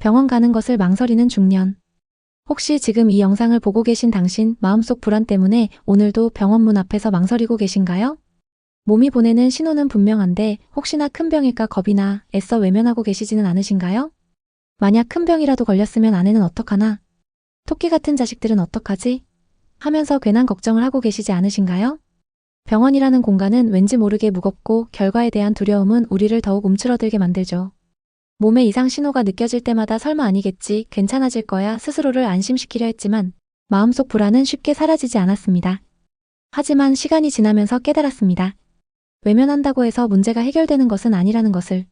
병원 가는 것을 망설이는 중년. 혹시 지금 이 영상을 보고 계신 당신 마음속 불안 때문에 오늘도 병원 문 앞에서 망설이고 계신가요? 몸이 보내는 신호는 분명한데 혹시나 큰 병일까 겁이나 애써 외면하고 계시지는 않으신가요? 만약 큰 병이라도 걸렸으면 아내는 어떡하나? 토끼 같은 자식들은 어떡하지? 하면서 괜한 걱정을 하고 계시지 않으신가요? 병원이라는 공간은 왠지 모르게 무겁고 결과에 대한 두려움은 우리를 더욱 움츠러들게 만들죠. 몸에 이상 신호가 느껴질 때마다 설마 아니겠지, 괜찮아질 거야 스스로를 안심시키려 했지만 마음속 불안은 쉽게 사라지지 않았습니다. 하지만 시간이 지나면서 깨달았습니다. 외면한다고 해서 문제가 해결되는 것은 아니라는 것을.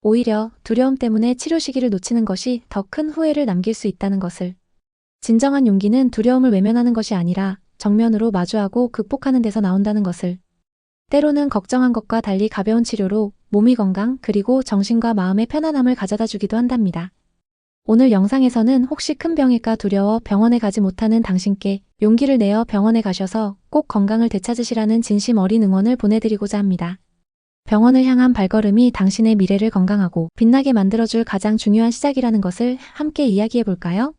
오히려 두려움 때문에 치료 시기를 놓치는 것이 더 큰 후회를 남길 수 있다는 것을. 진정한 용기는 두려움을 외면하는 것이 아니라 정면으로 마주하고 극복하는 데서 나온다는 것을. 때로는 걱정한 것과 달리 가벼운 치료로 몸의 건강 그리고 정신과 마음의 편안함을 가져다 주기도 한답니다. 오늘 영상에서는 혹시 큰 병일까 두려워 병원에 가지 못하는 당신께 용기를 내어 병원에 가셔서 꼭 건강을 되찾으시라는 진심 어린 응원을 보내드리고자 합니다. 병원을 향한 발걸음이 당신의 미래를 건강하고 빛나게 만들어줄 가장 중요한 시작이라는 것을 함께 이야기해 볼까요?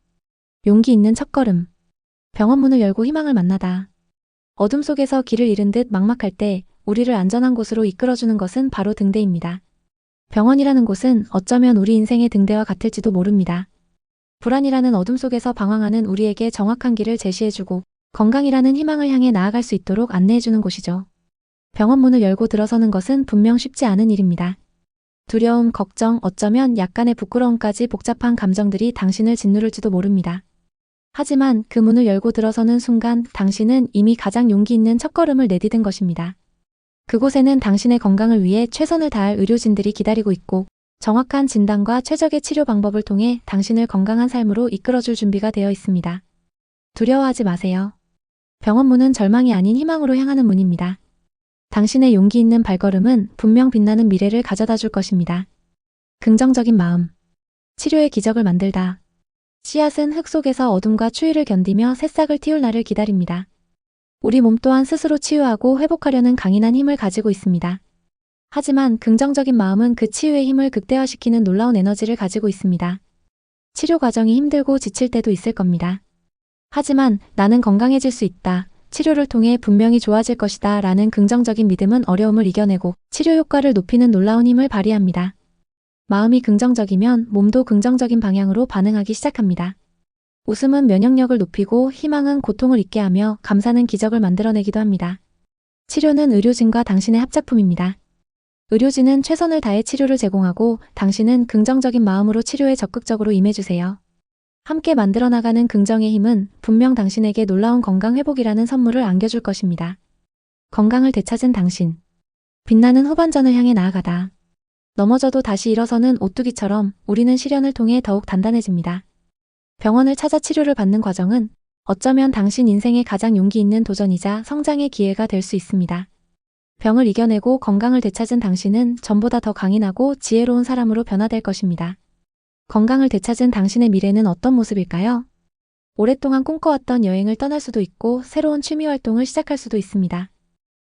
용기 있는 첫걸음. 병원 문을 열고 희망을 만나다. 어둠 속에서 길을 잃은 듯 막막할 때 우리를 안전한 곳으로 이끌어주는 것은 바로 등대입니다. 병원이라는 곳은 어쩌면 우리 인생의 등대와 같을지도 모릅니다. 불안이라는 어둠 속에서 방황하는 우리에게 정확한 길을 제시해주고 건강이라는 희망을 향해 나아갈 수 있도록 안내해주는 곳이죠. 병원 문을 열고 들어서는 것은 분명 쉽지 않은 일입니다. 두려움, 걱정, 어쩌면 약간의 부끄러움까지 복잡한 감정들이 당신을 짓누를지도 모릅니다. 하지만 그 문을 열고 들어서는 순간 당신은 이미 가장 용기 있는 첫걸음을 내디딘 것입니다. 그곳에는 당신의 건강을 위해 최선을 다할 의료진들이 기다리고 있고 정확한 진단과 최적의 치료 방법을 통해 당신을 건강한 삶으로 이끌어줄 준비가 되어 있습니다. 두려워하지 마세요. 병원 문은 절망이 아닌 희망으로 향하는 문입니다. 당신의 용기 있는 발걸음은 분명 빛나는 미래를 가져다 줄 것입니다. 긍정적인 마음. 치료의 기적을 만들다. 씨앗은 흙 속에서 어둠과 추위를 견디며 새싹을 틔울 날을 기다립니다. 우리 몸 또한 스스로 치유하고 회복하려는 강인한 힘을 가지고 있습니다. 하지만 긍정적인 마음은 그 치유의 힘을 극대화시키는 놀라운 에너지를 가지고 있습니다. 치료 과정이 힘들고 지칠 때도 있을 겁니다. 하지만 나는 건강해질 수 있다. 치료를 통해 분명히 좋아질 것이다. 라는 긍정적인 믿음은 어려움을 이겨내고 치료 효과를 높이는 놀라운 힘을 발휘합니다. 마음이 긍정적이면 몸도 긍정적인 방향으로 반응하기 시작합니다. 웃음은 면역력을 높이고 희망은 고통을 잊게 하며 감사는 기적을 만들어내기도 합니다. 치료는 의료진과 당신의 합작품입니다. 의료진은 최선을 다해 치료를 제공하고 당신은 긍정적인 마음으로 치료에 적극적으로 임해주세요. 함께 만들어 나가는 긍정의 힘은 분명 당신에게 놀라운 건강 회복이라는 선물을 안겨줄 것입니다. 건강을 되찾은 당신. 빛나는 후반전을 향해 나아가다. 넘어져도 다시 일어서는 오뚜기처럼 우리는 시련을 통해 더욱 단단해집니다. 병원을 찾아 치료를 받는 과정은 어쩌면 당신 인생의 가장 용기 있는 도전이자 성장의 기회가 될 수 있습니다. 병을 이겨내고 건강을 되찾은 당신은 전보다 더 강인하고 지혜로운 사람으로 변화될 것입니다. 건강을 되찾은 당신의 미래는 어떤 모습일까요? 오랫동안 꿈꿔왔던 여행을 떠날 수도 있고 새로운 취미 활동을 시작할 수도 있습니다.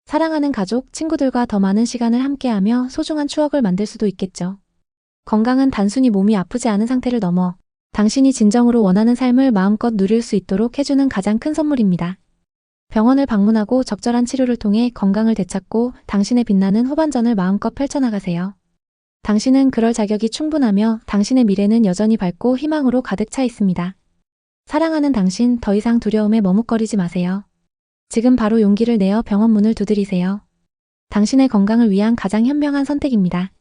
사랑하는 가족, 친구들과 더 많은 시간을 함께하며 소중한 추억을 만들 수도 있겠죠. 건강은 단순히 몸이 아프지 않은 상태를 넘어 당신이 진정으로 원하는 삶을 마음껏 누릴 수 있도록 해주는 가장 큰 선물입니다. 병원을 방문하고 적절한 치료를 통해 건강을 되찾고 당신의 빛나는 후반전을 마음껏 펼쳐나가세요. 당신은 그럴 자격이 충분하며 당신의 미래는 여전히 밝고 희망으로 가득 차 있습니다. 사랑하는 당신, 더 이상 두려움에 머뭇거리지 마세요. 지금 바로 용기를 내어 병원 문을 두드리세요. 당신의 건강을 위한 가장 현명한 선택입니다.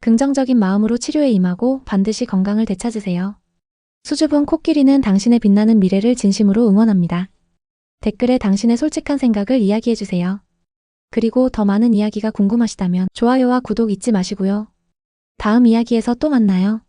긍정적인 마음으로 치료에 임하고 반드시 건강을 되찾으세요. 수줍은 코끼리는 당신의 빛나는 미래를 진심으로 응원합니다. 댓글에 당신의 솔직한 생각을 이야기해주세요. 그리고 더 많은 이야기가 궁금하시다면 좋아요와 구독 잊지 마시고요. 다음 이야기에서 또 만나요.